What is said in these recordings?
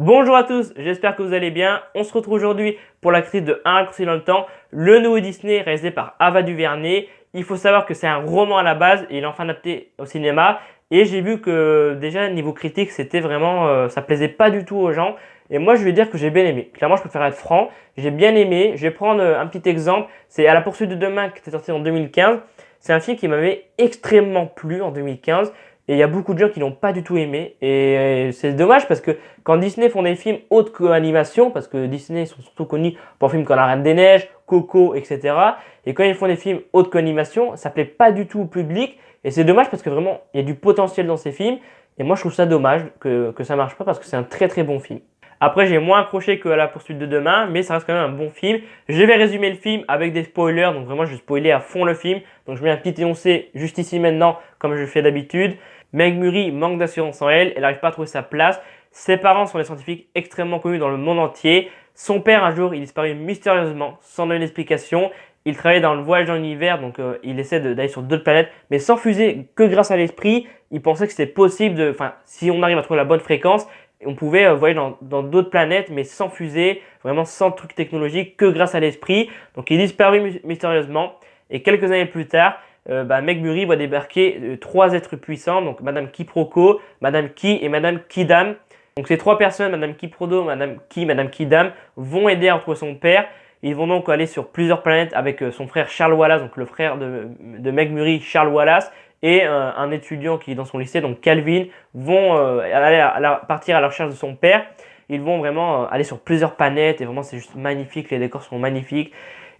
Bonjour à tous, j'espère que vous allez bien. On se retrouve aujourd'hui pour la critique de Un raccourci dans le temps, le nouveau Disney réalisé par Ava DuVernay. Il faut savoir que c'est un roman à la base et il est enfin adapté au cinéma. Et j'ai vu que déjà niveau critique, c'était vraiment, ça plaisait pas du tout aux gens. Et moi je vais dire que j'ai bien aimé. Clairement je préfère être franc, j'ai bien aimé. Je vais prendre un petit exemple, c'est À la poursuite de demain qui était sorti en 2015. C'est un film qui m'avait extrêmement plu en 2015. Et il y a beaucoup de gens qui n'ont pas du tout aimé. Et c'est dommage parce que quand Disney font des films autres qu'animation, parce que Disney sont surtout connus pour des films comme La Reine des Neiges, Coco, etc. Et quand ils font des films autres qu'animation, ça plaît pas du tout au public. Et c'est dommage parce que vraiment, il y a du potentiel dans ces films. Et moi, je trouve ça dommage que ça marche pas parce que c'est un très très bon film. Après, j'ai moins accroché que La poursuite de demain, mais ça reste quand même un bon film. Je vais résumer le film avec des spoilers, donc vraiment je vais spoiler à fond le film. Donc je mets un petit énoncé juste ici maintenant, comme je le fais d'habitude. Meg Murray manque d'assurance en elle, elle n'arrive pas à trouver sa place. Ses parents sont des scientifiques extrêmement connus dans le monde entier. Son père, un jour, il disparaît mystérieusement, sans donner d'explication. Il travaille dans le voyage dans l'univers, donc il essaie d'aller sur d'autres planètes, mais sans fuser que grâce à l'esprit. Il pensait que c'était possible, enfin, si on arrive à trouver la bonne fréquence, on pouvait voyager dans d'autres planètes, mais sans fusée, vraiment sans truc technologique, que grâce à l'esprit. Donc il disparaît mystérieusement. Et quelques années plus tard, Meg Murray va débarquer trois êtres puissants, donc Madame Quiproquo, Madame Qui et Madame Quidam. Donc ces trois personnes, Madame Quiproquo, Madame Qui, Madame Quidam, vont aider à retrouver son père. Ils vont donc aller sur plusieurs planètes avec son frère Charles Wallace, donc le frère de Meg Murray, Charles Wallace, et un étudiant qui est dans son lycée, donc Calvin, vont partir à la recherche de son père. Ils vont vraiment aller sur plusieurs planètes et vraiment c'est juste magnifique, les décors sont magnifiques.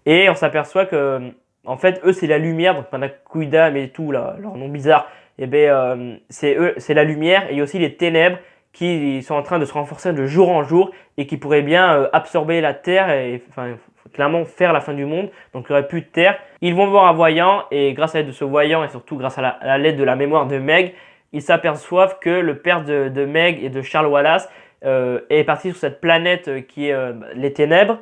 Et on s'aperçoit que en fait eux c'est la lumière, donc Madame Quidam et tout, là, leur nom bizarre, et c'est la lumière et il y a aussi les ténèbres qui sont en train de se renforcer de jour en jour et qui pourraient bien absorber la Terre et enfin, clairement faire la fin du monde. Donc il n'y aurait plus de Terre. Ils vont voir un voyant et grâce à l'aide de ce voyant et surtout grâce à l'aide de la mémoire de Meg, ils s'aperçoivent que le père de Meg et de Charles Wallace est parti sur cette planète qui est les ténèbres.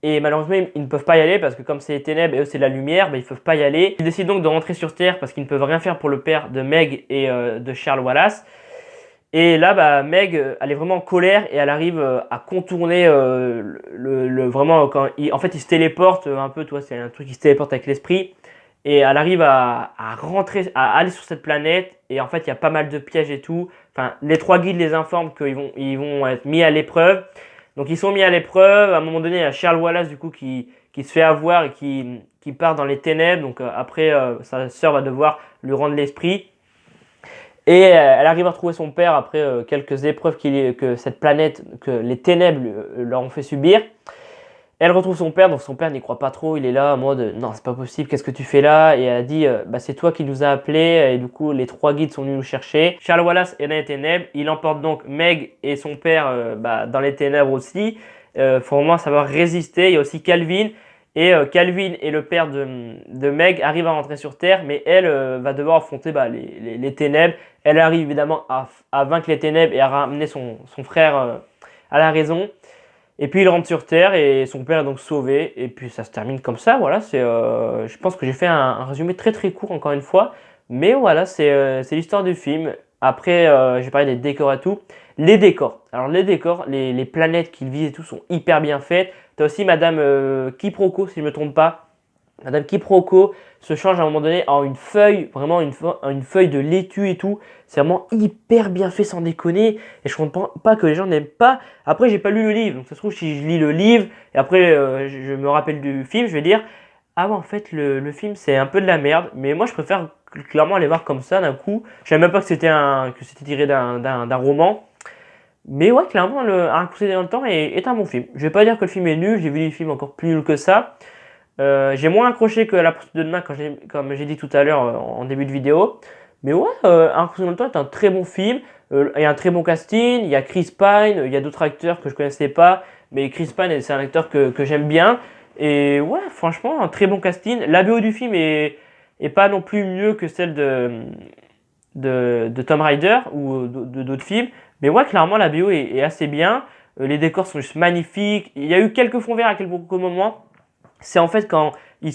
Et malheureusement, ils ne peuvent pas y aller parce que comme c'est les ténèbres et eux c'est la lumière, ils ne peuvent pas y aller. Ils décident donc de rentrer sur Terre parce qu'ils ne peuvent rien faire pour le père de Meg et de Charles Wallace. Et là, Meg, elle est vraiment en colère et elle arrive à contourner vraiment quand en fait il se téléporte un peu, toi, c'est un truc qui se téléporte avec l'esprit et elle arrive à rentrer, à aller sur cette planète et en fait il y a pas mal de pièges et tout. Enfin, les trois guides les informent qu'ils vont être mis à l'épreuve. Donc ils sont mis à l'épreuve. À un moment donné, il y a Charles Wallace du coup qui se fait avoir et qui part dans les ténèbres. Donc après, sa sœur va devoir lui rendre l'esprit. Et elle arrive à retrouver son père après quelques épreuves que cette planète, que les ténèbres leur ont fait subir. Elle retrouve son père, donc son père n'y croit pas trop. Il est là en mode non, c'est pas possible, qu'est-ce que tu fais là? Et elle dit c'est toi qui nous as appelés. Et du coup, les trois guides sont venus nous chercher. Charles Wallace est dans les ténèbres. Il emporte donc Meg et son père dans les ténèbres aussi. Faut vraiment savoir résister. Il y a aussi Calvin. Et Calvin et le père de Meg arrivent à rentrer sur Terre, mais elle va devoir affronter les ténèbres. Elle arrive évidemment à vaincre les ténèbres et à ramener son frère à la raison. Et puis il rentre sur Terre et son père est donc sauvé. Et puis ça se termine comme ça. Voilà, je pense que j'ai fait un résumé très très court encore une fois. Mais voilà, c'est l'histoire du film. Après, j'ai parlé des décors et tout. Les décors. Alors les décors, les planètes qu'ils visent et tout sont hyper bien faites. Tu as aussi Madame Quiproquo, si je ne me trompe pas. Madame Quiproquo se change à un moment donné en une feuille, vraiment une feuille de laitue et tout. C'est vraiment hyper bien fait sans déconner. Et je comprends pas que les gens n'aiment pas. Après, j'ai pas lu le livre. Donc ça se trouve, si je lis le livre et après je me rappelle du film, je vais dire ah ouais, en fait, le film c'est un peu de la merde. Mais moi, je préfère clairement aller voir comme ça d'un coup. Je savais même pas que c'était tiré d'un roman. Mais ouais, clairement, Un raccourci dans le temps est un bon film. Je vais pas dire que le film est nul, j'ai vu des films encore plus nuls que ça. J'ai moins accroché que La poursuite de demain, comme j'ai dit tout à l'heure en début de vidéo. Mais ouais, Un raccourci dans le temps est un très bon film. Il y a un très bon casting, il y a Chris Pine, il y a d'autres acteurs que je connaissais pas. Mais Chris Pine, c'est un acteur que j'aime bien. Et ouais, franchement, un très bon casting. La BO du film est pas non plus mieux que celle de Tomb Raider ou d'autres films. Mais ouais, clairement, la BO est assez bien. Les décors sont juste magnifiques. Il y a eu quelques fonds verts à quelques moments. C'est en fait quand il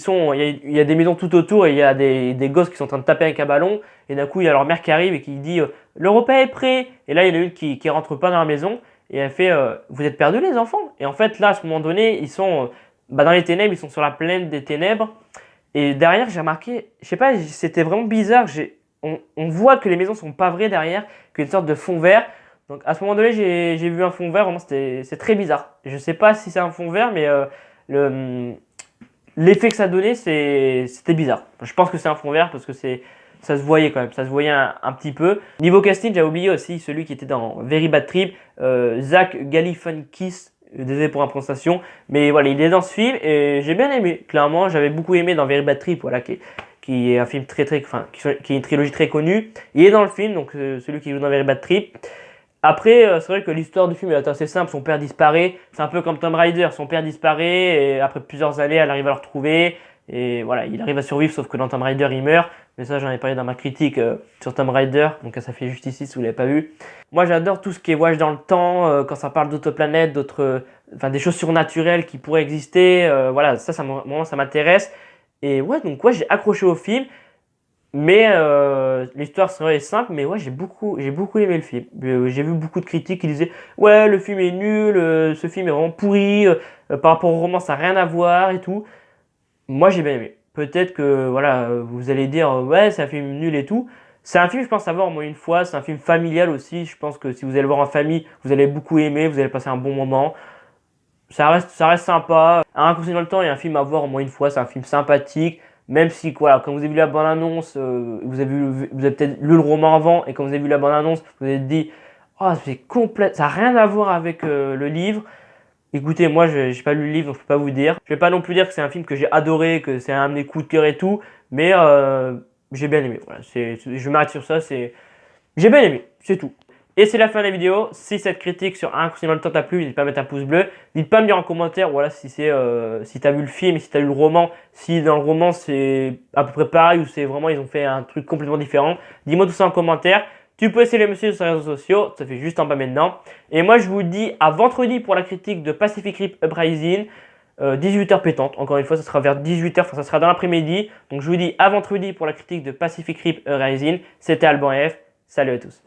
y a des maisons tout autour et il y a des gosses qui sont en train de taper avec un ballon. Et d'un coup, il y a leur mère qui arrive et qui dit le repas est prêt. Et là, il y en a une qui rentre pas dans la maison. et elle fait vous êtes perdus les enfants? Et en fait là à ce moment donné ils sont dans les ténèbres, ils sont sur la plaine des ténèbres et derrière j'ai remarqué, je sais pas, c'était vraiment bizarre, on voit que les maisons sont pas vraies derrière, qu'il y a une sorte de fond vert. Donc à ce moment donné j'ai vu un fond vert, vraiment c'est très bizarre. Je sais pas si c'est un fond vert mais l'effet que ça donnait c'était bizarre. Je pense que c'est un fond vert parce que ça se voyait quand même, ça se voyait un petit peu. Niveau casting, j'ai oublié aussi celui qui était dans Very Bad Trip, Zach Galifianakis, désolé pour la prononciation, mais voilà, il est dans ce film et j'ai bien aimé. Clairement, j'avais beaucoup aimé dans Very Bad Trip, voilà, qui est un film qui est une trilogie très connue. Il est dans le film, donc celui qui joue dans Very Bad Trip. Après, c'est vrai que l'histoire du film est assez simple. Son père disparaît. C'est un peu comme Tomb Raider. Son père disparaît et après plusieurs années, elle arrive à le retrouver. Et voilà, il arrive à survivre, sauf que dans Tomb Raider, il meurt. Mais ça, j'en ai parlé dans ma critique sur Tomb Raider. Donc ça fait juste ici si vous l'avez pas vu. Moi, j'adore tout ce qui est voyage dans le temps, quand ça parle d'autres planètes, des choses surnaturelles qui pourraient exister. Voilà, moi, ça m'intéresse. Et ouais, donc ouais, j'ai accroché au film. Mais l'histoire serait simple, mais ouais, j'ai beaucoup aimé le film. J'ai vu beaucoup de critiques qui disaient ouais, le film est nul, ce film est vraiment pourri, par rapport au roman, ça n'a rien à voir et tout. Moi, j'ai bien aimé. Peut-être que voilà, vous allez dire ouais, c'est un film nul et tout. C'est un film, je pense, à voir au moins une fois. C'est un film familial aussi. Je pense que si vous allez le voir en famille, vous allez beaucoup aimer, vous allez passer un bon moment. Ça reste sympa. Un raccourci dans le temps et un film à voir au moins une fois. C'est un film sympathique. Même si, voilà, quand vous avez vu la bande-annonce, vous avez peut-être lu le roman avant, et quand vous avez vu la bande-annonce, vous vous êtes dit, oh, c'est complet, ça n'a rien à voir avec le livre. Écoutez, moi, je n'ai pas lu le livre, donc je ne peux pas vous dire. Je ne vais pas non plus dire que c'est un film que j'ai adoré, que c'est un de mes coups de cœur et tout, mais j'ai bien aimé. Voilà, je m'arrête sur ça, j'ai bien aimé, c'est tout. Et c'est la fin de la vidéo. Si cette critique sur Un Raccourci dans le temps t'a plu, n'hésite pas à mettre un pouce bleu. N'hésite pas à me dire en commentaire voilà, si tu as vu le film, si tu as lu le roman, si dans le roman c'est à peu près pareil ou c'est vraiment ils ont fait un truc complètement différent. Dis-moi tout ça en commentaire. Tu peux essayer de me suivre sur les réseaux sociaux, ça fait juste en bas maintenant. Et moi je vous dis à vendredi pour la critique de Pacific Rim Uprising. 18h pétante, encore une fois ça sera vers 18h, enfin ça sera dans l'après-midi. Donc je vous dis à vendredi pour la critique de Pacific Rim Uprising. C'était Alban F. Salut à tous.